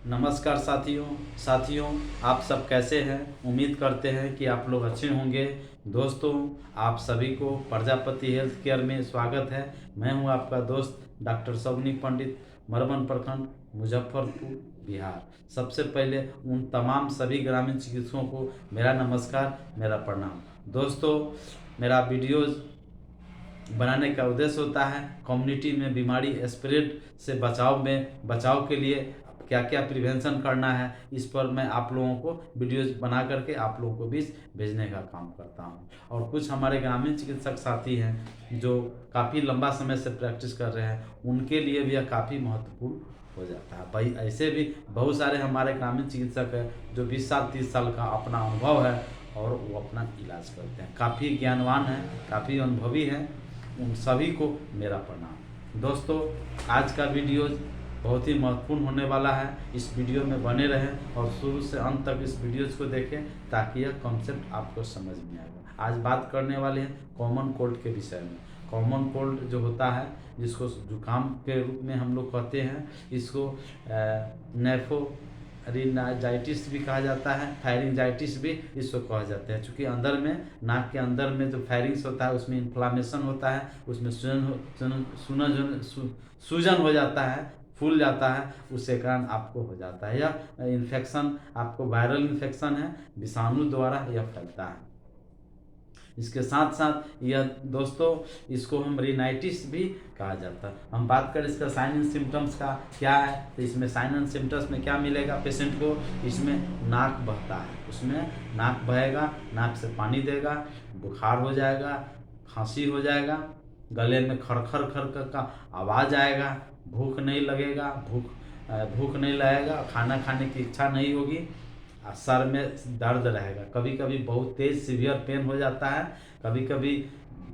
नमस्कार साथियों, आप सब कैसे हैं। उम्मीद करते हैं कि आप लोग अच्छे होंगे। दोस्तों, आप सभी को प्रजापति हेल्थ केयर में स्वागत है। मैं हूं आपका दोस्त डॉक्टर सौनिक पंडित, मरवन प्रखंड, मुजफ्फरपुर, बिहार। सबसे पहले उन तमाम सभी ग्रामीण चिकित्सकों को मेरा नमस्कार, मेरा प्रणाम। दोस्तों, मेरा वीडियोज़ बनाने का उद्देश्य होता है कम्युनिटी में बीमारी स्प्रेड से बचाव के लिए क्या क्या प्रिवेंशन करना है, इस पर मैं आप लोगों को वीडियोज बना करके आप लोगों को बीच भेजने का काम करता हूं। और कुछ हमारे ग्रामीण चिकित्सक साथी हैं जो काफ़ी लंबा समय से प्रैक्टिस कर रहे हैं, उनके लिए भी यह काफ़ी महत्वपूर्ण हो जाता है। भाई, ऐसे भी बहुत सारे हमारे ग्रामीण चिकित्सक हैं जो 20 साल 30 साल का अपना अनुभव है और वो अपना इलाज करते हैं, काफ़ी ज्ञानवान हैं, काफ़ी अनुभवी हैं। उन सभी को मेरा प्रणाम। दोस्तों, आज का वीडियो बहुत ही महत्वपूर्ण होने वाला है। इस वीडियो में बने रहें और शुरू से अंत तक इस वीडियोज को देखें ताकि यह कॉन्सेप्ट आपको समझ में आएगा। आज बात करने वाले हैं कॉमन कोल्ड के विषय में। कॉमन कोल्ड जो होता है, जिसको जुकाम के रूप में हम लोग कहते हैं, इसको नेफोरिनाइजाइटिस भी कहा जाता है, फायरिंजाइटिस भी इसको कहा जाता है। चूँकि अंदर में, नाक के अंदर में जो फायरिंग्स होता है उसमें इन्फ्लामेशन होता है, उसमें सूजन हो जाता है, फूल जाता है, उसके कारण आपको हो जाता है। यह इन्फेक्शन आपको वायरल इन्फेक्शन है, विषाणु द्वारा यह फैलता है। इसके साथ साथ यह दोस्तों, इसको हम रिनाइटिस भी कहा जाता है। हम बात करें इसका साइन एंड सिम्टम्स का क्या है, तो इसमें साइन एंड सिम्टम्स में क्या मिलेगा पेशेंट को, इसमें नाक बहता है, उसमें नाक बहेगा, नाक से पानी देगा, बुखार हो जाएगा, खांसी हो जाएगा, गले में खरखर खर का आवाज़ आएगा, भूख नहीं लगेगा, भूख नहीं लगेगा, खाना खाने की इच्छा नहीं होगी, सर में दर्द रहेगा, कभी कभी बहुत तेज़ सीवियर पेन हो जाता है, कभी कभी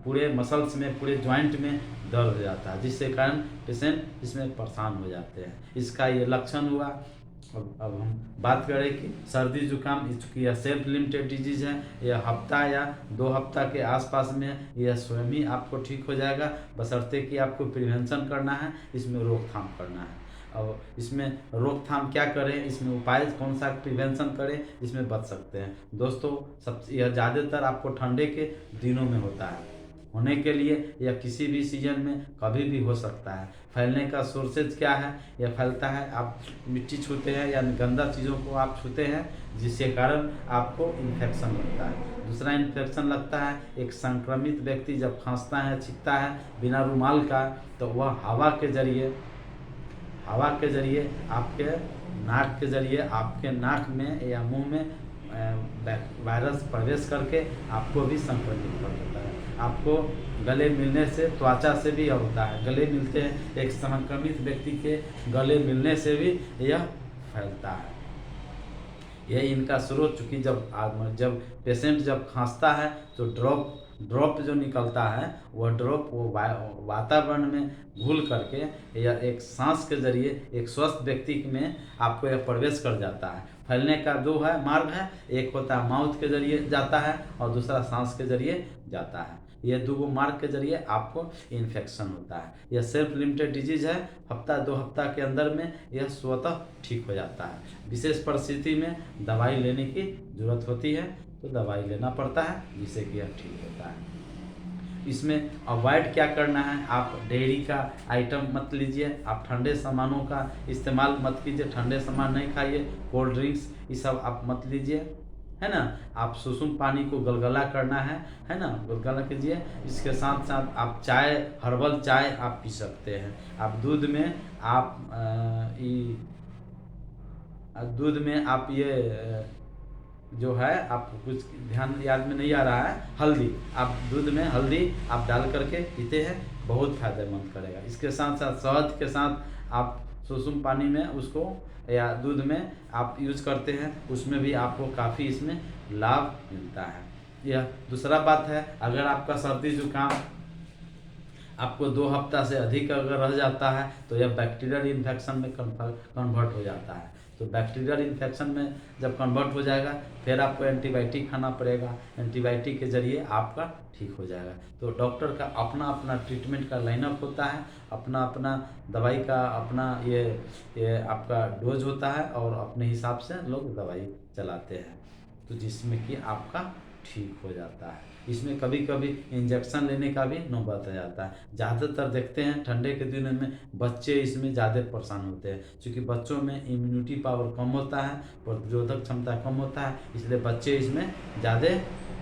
पूरे मसल्स में, पूरे जॉइंट में दर्द हो जाता है, जिससे कारण पेशेंट इसमें परेशान हो जाते हैं। इसका ये लक्षण हुआ। अब हम बात करें कि सर्दी जुकाम, चूँकि यह सेल्फ लिमिटेड डिजीज़ है, यह हफ्ता या 2 हफ्ता के आसपास में यह स्वयं ही आपको ठीक हो जाएगा, बशर्ते कि आपको प्रिवेंशन करना है, इसमें रोकथाम करना है। अब इसमें रोकथाम क्या करें, इसमें उपाय कौन सा प्रिवेंशन करें, इसमें बच सकते हैं। दोस्तों, यह ज़्यादातर आपको ठंडे के दिनों में होता है, होने के लिए या किसी भी सीजन में कभी भी हो सकता है। फैलने का सोर्सेज क्या है, यह फैलता है आप मिट्टी छूते हैं या गंदा चीज़ों को आप छूते हैं, जिसके कारण आपको इन्फेक्शन लगता है। दूसरा इन्फेक्शन लगता है, एक संक्रमित व्यक्ति जब खांसता है, छींकता है बिना रुमाल का, तो वह हवा के जरिए आपके नाक के जरिए आपके नाक में या मुंह में वायरस प्रवेश करके आपको भी संक्रमित कर देता है। आपको गले मिलने से, त्वचा से भी यह होता है, गले मिलते हैं, एक संक्रमित व्यक्ति के गले मिलने से भी यह फैलता है। यह इनका स्रोत, चूँकि जब पेशेंट जब खांसता है तो ड्रॉप जो निकलता है, वह ड्रॉप वो वातावरण में घुल करके या एक सांस के जरिए एक स्वस्थ व्यक्ति में आपको यह प्रवेश कर जाता है। फैलने का दो है मार्ग है, एक होता है माउथ के जरिए जाता है और दूसरा सांस के जरिए जाता है। ये दो मार्ग के जरिए आपको इन्फेक्शन होता है। यह सेल्फ लिमिटेड डिजीज़ है, हफ्ता 2 हफ्ता के अंदर में यह स्वतः ठीक हो जाता है। विशेष परिस्थिति में दवाई लेने की ज़रूरत होती है, तो दवाई लेना पड़ता है, जिससे कि यह ठीक होता है। इसमें अवॉइड क्या करना है, आप डेयरी का आइटम मत लीजिए, आप ठंडे सामानों का इस्तेमाल मत कीजिए, ठंडे सामान नहीं खाइए, कोल्ड ड्रिंक्स ये सब आप मत लीजिए, है ना। आप सुसुम पानी को गलगला करना है ना, गलगला कीजिए। इसके साथ साथ आप चाय, हर्बल चाय आप पी सकते हैं। आप दूध में आप ये जो है, आप कुछ ध्यान याद में नहीं आ रहा है, हल्दी, आप दूध में हल्दी आप डाल करके पीते हैं, बहुत फायदेमंद करेगा। इसके साथ साथ शहद के साथ आप सुसुम पानी में उसको या दूध में आप यूज़ करते हैं, उसमें भी आपको काफ़ी इसमें लाभ मिलता है। यह दूसरा बात है, अगर आपका सर्दी जुकाम आपको 2 हफ्ता से अधिक अगर रह जाता है तो यह बैक्टीरियल इन्फेक्शन में कन्वर्ट हो जाता है। तो बैक्टीरियल इन्फेक्शन में जब कन्वर्ट हो जाएगा फिर आपको एंटीबायोटिक खाना पड़ेगा, एंटीबायोटिक के ज़रिए आपका ठीक हो जाएगा। तो डॉक्टर का अपना अपना ट्रीटमेंट का लाइनअप होता है, अपना अपना दवाई का अपना ये आपका डोज होता है और अपने हिसाब से लोग दवाई चलाते हैं, तो जिसमें कि आपका ठीक हो जाता है। इसमें कभी कभी इंजेक्शन लेने का भी नौबत आ जाता है। ज़्यादातर देखते हैं ठंडे के दिनों में बच्चे इसमें ज़्यादा परेशान होते हैं, क्योंकि बच्चों में इम्यूनिटी पावर कम होता है, प्रतिरोधक क्षमता कम होता है, इसलिए बच्चे इसमें ज़्यादा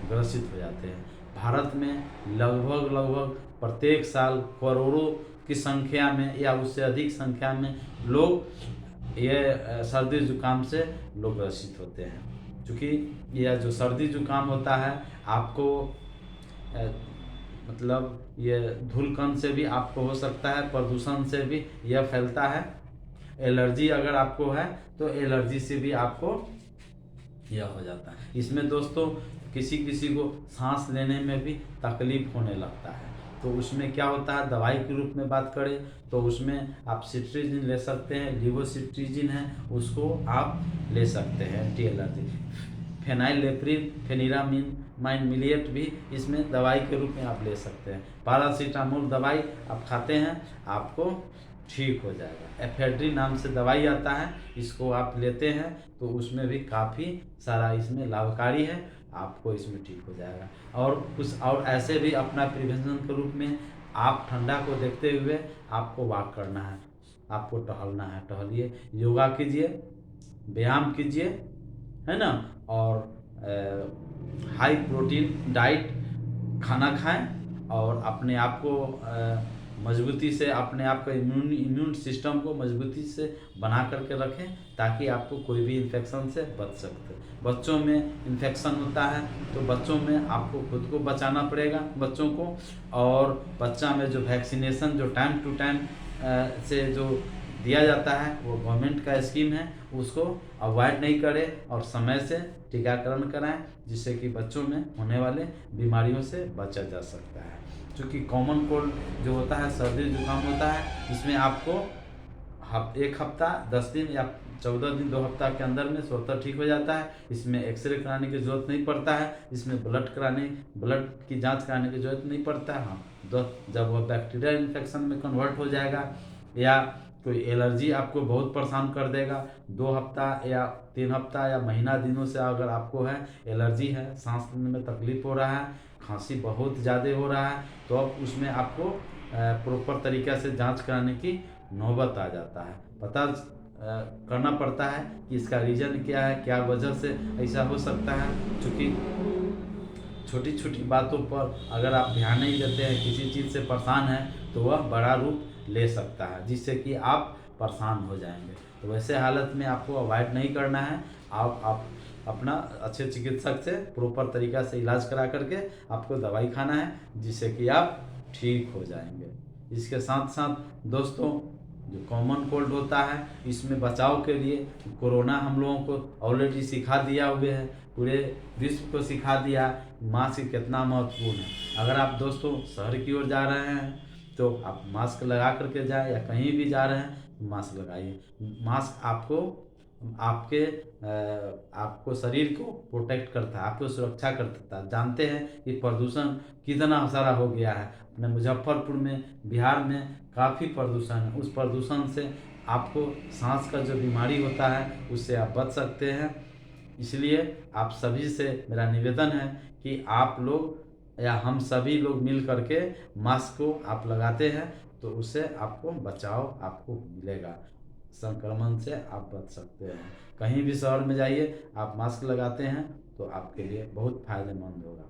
ग्रसित हो जाते हैं। भारत में लगभग प्रत्येक साल करोड़ों की संख्या में या उससे अधिक संख्या में लोग ये सर्दी जुकाम से लोग ग्रसित होते हैं। क्योंकि यह जो सर्दी जुकाम होता है आपको मतलब ये धूलकण से भी आपको हो सकता है, प्रदूषण से भी यह फैलता है। एलर्जी अगर आपको है तो एलर्जी से भी आपको यह हो जाता है। इसमें दोस्तों किसी किसी को सांस लेने में भी तकलीफ होने लगता है, तो उसमें क्या होता है, दवाई के रूप में बात करें तो उसमें आप सिट्रीजिन ले सकते हैं, लिवोसिट्रीजिन है उसको आप ले सकते हैं एंटी एलर्जी। फेनाइलेप्रिन फेनिरामाइन मिलिएट भी इसमें दवाई के रूप में आप ले सकते हैं। पैरासीटामोल दवाई आप खाते हैं आपको ठीक हो जाएगा। एफेड्रिन नाम से दवाई आता है, इसको आप लेते हैं तो उसमें भी काफ़ी सारा इसमें लाभकारी है, आपको इसमें ठीक हो जाएगा। और कुछ और ऐसे भी अपना प्रिवेंशन के रूप में आप ठंडा को देखते हुए आपको वॉक करना है, आपको टहलना है, टहलिए, योगा कीजिए, व्यायाम कीजिए, है ना, और हाई प्रोटीन डाइट खाना खाएं और अपने आप को मजबूती से अपने आप का इम्यून सिस्टम को मजबूती से बना करके रखें, ताकि आपको कोई भी इन्फेक्शन से बच सकते। बच्चों में इन्फेक्शन होता है तो बच्चों में आपको खुद को बचाना पड़ेगा बच्चों को, और बच्चा में जो वैक्सीनेशन जो टाइम टू टाइम से जो दिया जाता है वो गवर्नमेंट का स्कीम है, उसको अवॉइड नहीं करें और समय से टीकाकरण कराएं, जिससे कि बच्चों में होने वाले बीमारियों से बचा जा सकता है। क्योंकि कॉमन कोल्ड जो होता है, सर्दी जुकाम होता है, इसमें आपको 1 हफ्ता 10 दिन या 14 दिन 2 हफ्ता के अंदर में स्वतः ठीक हो जाता है। इसमें एक्सरे कराने की जरूरत नहीं पड़ता है, इसमें ब्लड की जांच कराने की जरूरत नहीं पड़ता है। हाँ, जब वह बैक्टीरियल इन्फेक्शन में कन्वर्ट हो जाएगा या कोई एलर्जी आपको बहुत परेशान कर देगा, 2 हफ्ता या 3 हफ्ता या महीना दिनों से अगर आपको है एलर्जी है, सांस लेने में तकलीफ हो रहा है, खांसी बहुत ज़्यादा हो रहा है, तो अब उसमें आपको प्रॉपर तरीक़े से जांच कराने की नौबत आ जाता है। पता करना पड़ता है कि इसका रीज़न क्या है, क्या वजह से ऐसा हो सकता है। क्योंकि छोटी छोटी बातों पर अगर आप ध्यान नहीं देते हैं, किसी चीज़ से परेशान हैं, तो वह बड़ा रूप ले सकता है, जिससे कि आप परेशान हो जाएंगे। तो वैसे हालत में आपको अवॉइड नहीं करना है, आप अपना अच्छे चिकित्सक से प्रॉपर तरीक़ा से इलाज करा करके आपको दवाई खाना है, जिससे कि आप ठीक हो जाएंगे। इसके साथ साथ दोस्तों, जो कॉमन कोल्ड होता है, इसमें बचाव के लिए कोरोना हम लोगों को ऑलरेडी सिखा दिया हुए है, पूरे विश्व को सिखा दिया मास्क कितना महत्वपूर्ण है। अगर आप दोस्तों शहर की ओर जा रहे हैं तो आप मास्क लगा करके जाए, या कहीं भी जा रहे हैं मास्क लगाइए। मास्क आपको शरीर को प्रोटेक्ट करता है, आपको सुरक्षा करता है। जानते हैं कि प्रदूषण कितना सारा हो गया है अपने मुजफ्फरपुर में, बिहार में काफ़ी प्रदूषण है। उस प्रदूषण से आपको सांस का जो बीमारी होता है उससे आप बच सकते हैं। इसलिए आप सभी से मेरा निवेदन है कि आप लोग या हम सभी लोग मिल करके मास्क को आप लगाते हैं तो उससे आपको बचाव आपको मिलेगा, संक्रमण से आप बच सकते हैं। कहीं भी शहर में जाइए, आप मास्क लगाते हैं तो आपके लिए बहुत फायदेमंद होगा।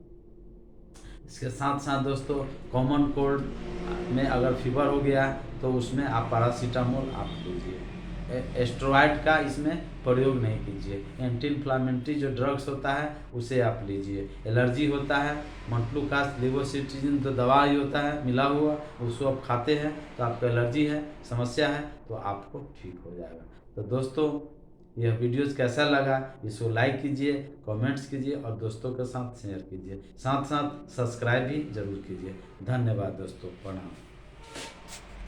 इसके साथ साथ दोस्तों, कॉमन कोल्ड में अगर फीवर हो गया तो उसमें आप पैरासीटामोल आप लीजिए, एस्टेरॉयड का इसमें प्रयोग नहीं कीजिए। एंटी इन्फ्लामेटरी जो ड्रग्स होता है उसे आप लीजिए। एलर्जी होता है, मंटलूकास्ट लिवोसिट्रीजिन तो दवा ही होता है मिला हुआ, उसको आप खाते हैं तो आपको एलर्जी है, समस्या है, तो आपको ठीक हो जाएगा। तो दोस्तों, यह वीडियोज़ कैसा लगा, इसको लाइक कीजिए, कमेंट्स कीजिए और दोस्तों के साथ शेयर कीजिए। साथ साथ सब्सक्राइब भी जरूर कीजिए। धन्यवाद दोस्तों, प्रणाम।